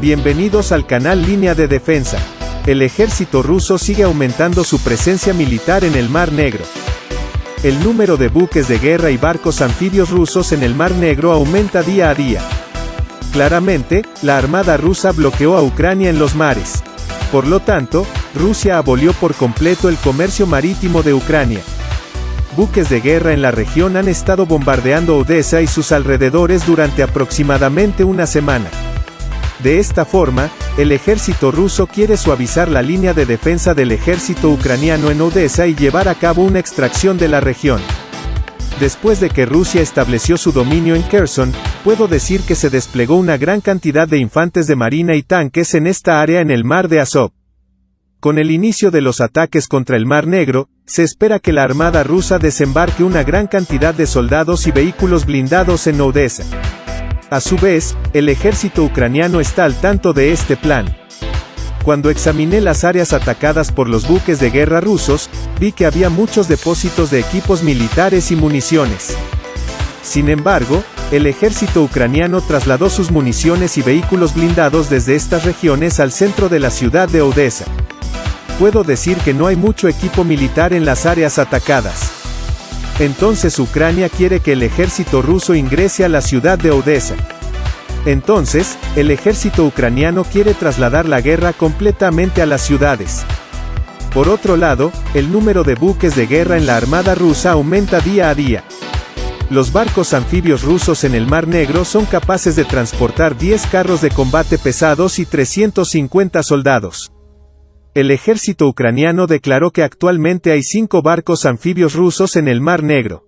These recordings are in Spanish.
Bienvenidos al canal Línea de Defensa. El ejército ruso sigue aumentando su presencia militar en el Mar Negro. El número de buques de guerra y barcos anfibios rusos en el Mar Negro aumenta día a día. Claramente, la armada rusa bloqueó a Ucrania en los mares. Por lo tanto, Rusia abolió por completo el comercio marítimo de Ucrania. Buques de guerra en la región han estado bombardeando Odessa y sus alrededores durante aproximadamente una semana. De esta forma, el ejército ruso quiere suavizar la línea de defensa del ejército ucraniano en Odessa y llevar a cabo una extracción de la región. Después de que Rusia estableció su dominio en Kherson, puedo decir que se desplegó una gran cantidad de infantes de marina y tanques en esta área en el mar de Azov. Con el inicio de los ataques contra el Mar Negro, se espera que la armada rusa desembarque una gran cantidad de soldados y vehículos blindados en Odessa. A su vez, el ejército ucraniano está al tanto de este plan. Cuando examiné las áreas atacadas por los buques de guerra rusos, vi que había muchos depósitos de equipos militares y municiones. Sin embargo, el ejército ucraniano trasladó sus municiones y vehículos blindados desde estas regiones al centro de la ciudad de Odessa. Puedo decir que no hay mucho equipo militar en las áreas atacadas. Entonces Ucrania quiere que el ejército ruso ingrese a la ciudad de Odessa. Entonces, el ejército ucraniano quiere trasladar la guerra completamente a las ciudades. Por otro lado, el número de buques de guerra en la armada rusa aumenta día a día. Los barcos anfibios rusos en el Mar Negro son capaces de transportar 10 carros de combate pesados y 350 soldados. El ejército ucraniano declaró que actualmente hay 5 barcos anfibios rusos en el Mar Negro.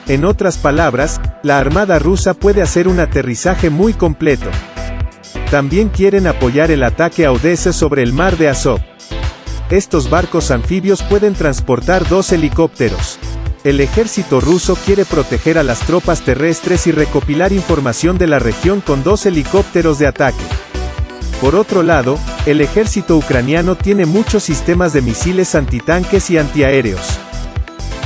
En otras palabras, la armada rusa puede hacer un aterrizaje muy completo. También quieren apoyar el ataque a Odessa sobre el mar de Azov. Estos barcos anfibios pueden transportar 2 helicópteros. El ejército ruso quiere proteger a las tropas terrestres y recopilar información de la región con 2 helicópteros de ataque. Por otro lado, el ejército ucraniano tiene muchos sistemas de misiles antitanques y antiaéreos.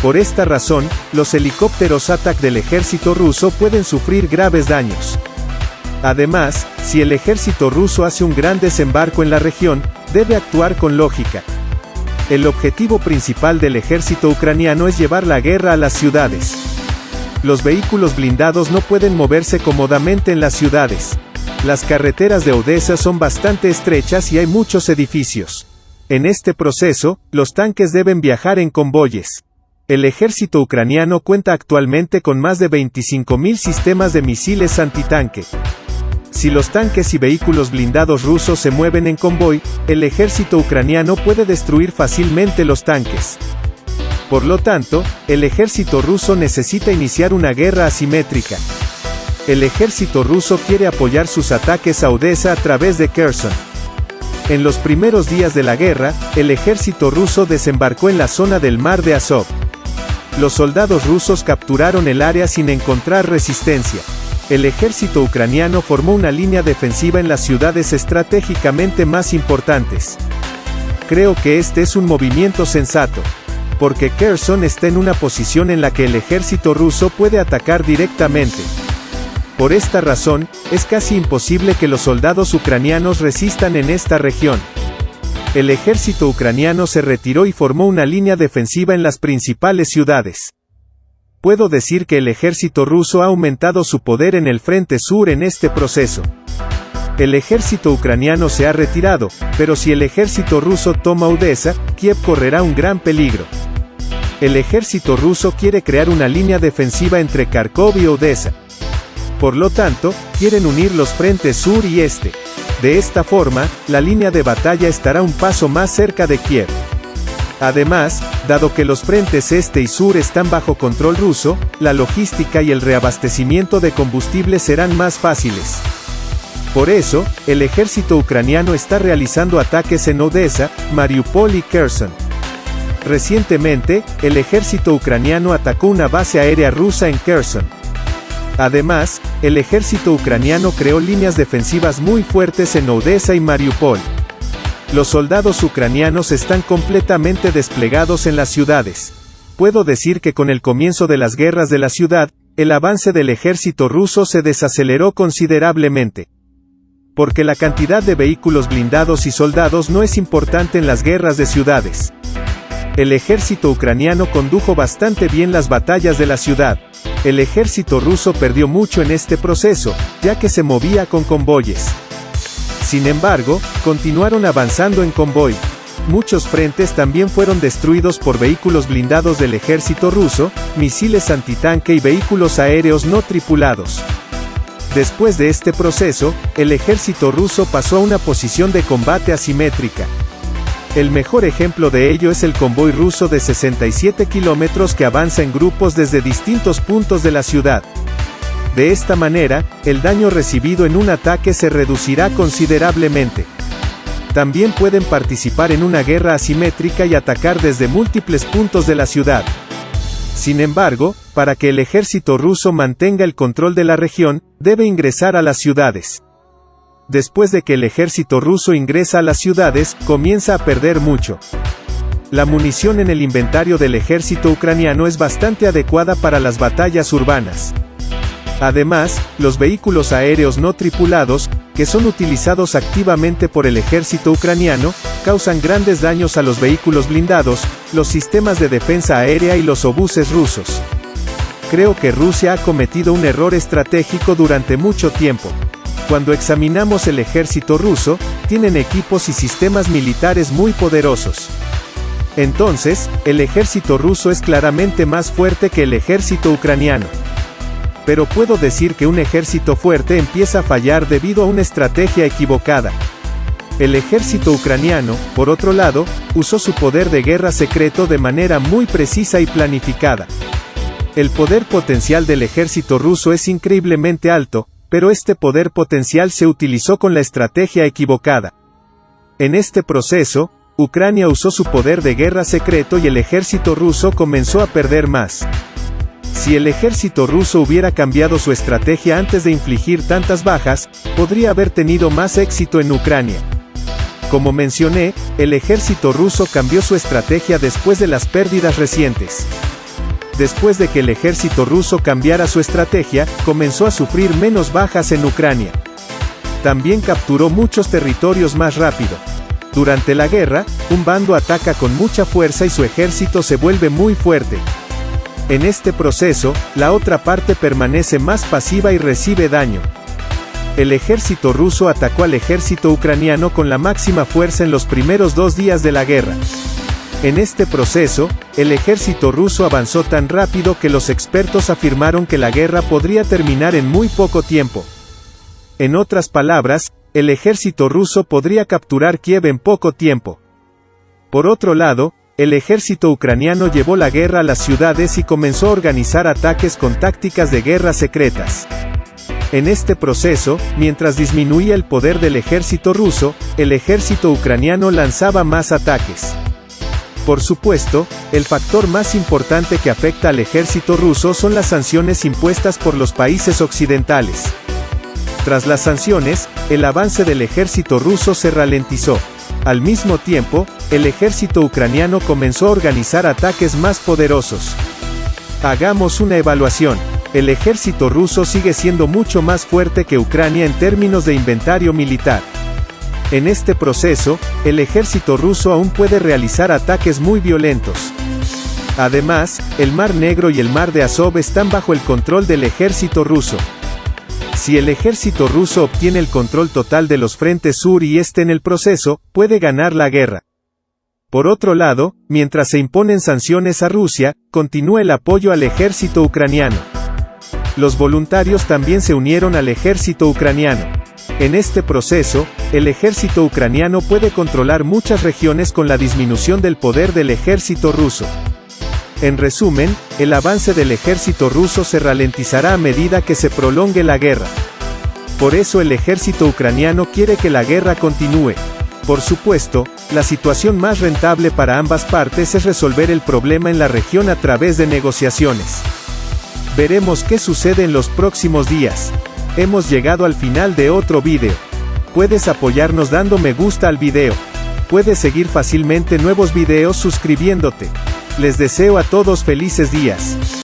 Por esta razón, los helicópteros ATAK del ejército ruso pueden sufrir graves daños. Además, si el ejército ruso hace un gran desembarco en la región, debe actuar con lógica. El objetivo principal del ejército ucraniano es llevar la guerra a las ciudades. Los vehículos blindados no pueden moverse cómodamente en las ciudades. Las carreteras de Odessa son bastante estrechas y hay muchos edificios. En este proceso, los tanques deben viajar en convoyes. El ejército ucraniano cuenta actualmente con más de 25.000 sistemas de misiles antitanque. Si los tanques y vehículos blindados rusos se mueven en convoy, el ejército ucraniano puede destruir fácilmente los tanques. Por lo tanto, el ejército ruso necesita iniciar una guerra asimétrica. El ejército ruso quiere apoyar sus ataques a Odessa a través de Kherson. En los primeros días de la guerra, el ejército ruso desembarcó en la zona del mar de Azov. Los soldados rusos capturaron el área sin encontrar resistencia. El ejército ucraniano formó una línea defensiva en las ciudades estratégicamente más importantes. Creo que este es un movimiento sensato, porque Kherson está en una posición en la que el ejército ruso puede atacar directamente. Por esta razón, es casi imposible que los soldados ucranianos resistan en esta región. El ejército ucraniano se retiró y formó una línea defensiva en las principales ciudades. Puedo decir que el ejército ruso ha aumentado su poder en el frente sur en este proceso. El ejército ucraniano se ha retirado, pero si el ejército ruso toma Odessa, Kiev correrá un gran peligro. El ejército ruso quiere crear una línea defensiva entre Kharkov y Odessa. Por lo tanto, quieren unir los frentes sur y este. De esta forma, la línea de batalla estará un paso más cerca de Kiev. Además, dado que los frentes este y sur están bajo control ruso, la logística y el reabastecimiento de combustible serán más fáciles. Por eso, el ejército ucraniano está realizando ataques en Odessa, Mariupol y Kherson. Recientemente, el ejército ucraniano atacó una base aérea rusa en Kherson. Además, el ejército ucraniano creó líneas defensivas muy fuertes en Odessa y Mariupol. Los soldados ucranianos están completamente desplegados en las ciudades. Puedo decir que con el comienzo de las guerras de la ciudad, el avance del ejército ruso se desaceleró considerablemente. Porque la cantidad de vehículos blindados y soldados no es importante en las guerras de ciudades. El ejército ucraniano condujo bastante bien las batallas de la ciudad. El ejército ruso perdió mucho en este proceso, ya que se movía con convoyes. Sin embargo, continuaron avanzando en convoy. Muchos frentes también fueron destruidos por vehículos blindados del ejército ruso, misiles antitanque y vehículos aéreos no tripulados. Después de este proceso, el ejército ruso pasó a una posición de combate asimétrica. El mejor ejemplo de ello es el convoy ruso de 67 kilómetros que avanza en grupos desde distintos puntos de la ciudad. De esta manera, el daño recibido en un ataque se reducirá considerablemente. También pueden participar en una guerra asimétrica y atacar desde múltiples puntos de la ciudad. Sin embargo, para que el ejército ruso mantenga el control de la región, debe ingresar a las ciudades. Después de que el ejército ruso ingresa a las ciudades, comienza a perder mucho. La munición en el inventario del ejército ucraniano es bastante adecuada para las batallas urbanas. Además, los vehículos aéreos no tripulados, que son utilizados activamente por el ejército ucraniano, causan grandes daños a los vehículos blindados, los sistemas de defensa aérea y los obuses rusos. Creo que Rusia ha cometido un error estratégico durante mucho tiempo. Cuando examinamos el ejército ruso, tienen equipos y sistemas militares muy poderosos. Entonces, el ejército ruso es claramente más fuerte que el ejército ucraniano. Pero puedo decir que un ejército fuerte empieza a fallar debido a una estrategia equivocada. El ejército ucraniano, por otro lado, usó su poder de guerra secreto de manera muy precisa y planificada. El poder potencial del ejército ruso es increíblemente alto, pero este poder potencial se utilizó con la estrategia equivocada. En este proceso, Ucrania usó su poder de guerra secreto y el ejército ruso comenzó a perder más. Si el ejército ruso hubiera cambiado su estrategia antes de infligir tantas bajas, podría haber tenido más éxito en Ucrania. Como mencioné, el ejército ruso cambió su estrategia después de las pérdidas recientes. Después de que el ejército ruso cambiara su estrategia, comenzó a sufrir menos bajas en Ucrania. También capturó muchos territorios más rápido. Durante la guerra, un bando ataca con mucha fuerza y su ejército se vuelve muy fuerte. En este proceso, la otra parte permanece más pasiva y recibe daño. El ejército ruso atacó al ejército ucraniano con la máxima fuerza en los primeros 2 días de la guerra. En este proceso, el ejército ruso avanzó tan rápido que los expertos afirmaron que la guerra podría terminar en muy poco tiempo. En otras palabras, el ejército ruso podría capturar Kiev en poco tiempo. Por otro lado, el ejército ucraniano llevó la guerra a las ciudades y comenzó a organizar ataques con tácticas de guerra secretas. En este proceso, mientras disminuía el poder del ejército ruso, el ejército ucraniano lanzaba más ataques. Por supuesto, el factor más importante que afecta al ejército ruso son las sanciones impuestas por los países occidentales. Tras las sanciones, el avance del ejército ruso se ralentizó. Al mismo tiempo, el ejército ucraniano comenzó a organizar ataques más poderosos. Hagamos una evaluación. El ejército ruso sigue siendo mucho más fuerte que Ucrania en términos de inventario militar. En este proceso, el ejército ruso aún puede realizar ataques muy violentos. Además, el Mar Negro y el Mar de Azov están bajo el control del ejército ruso. Si el ejército ruso obtiene el control total de los frentes sur y este en el proceso, puede ganar la guerra. Por otro lado, mientras se imponen sanciones a Rusia, continúa el apoyo al ejército ucraniano. Los voluntarios también se unieron al ejército ucraniano. En este proceso, el ejército ucraniano puede controlar muchas regiones con la disminución del poder del ejército ruso. En resumen, el avance del ejército ruso se ralentizará a medida que se prolongue la guerra. Por eso el ejército ucraniano quiere que la guerra continúe. Por supuesto, la situación más rentable para ambas partes es resolver el problema en la región a través de negociaciones. Veremos qué sucede en los próximos días. Hemos llegado al final de otro video. Puedes apoyarnos dando me gusta al video. Puedes seguir fácilmente nuevos videos suscribiéndote. Les deseo a todos felices días.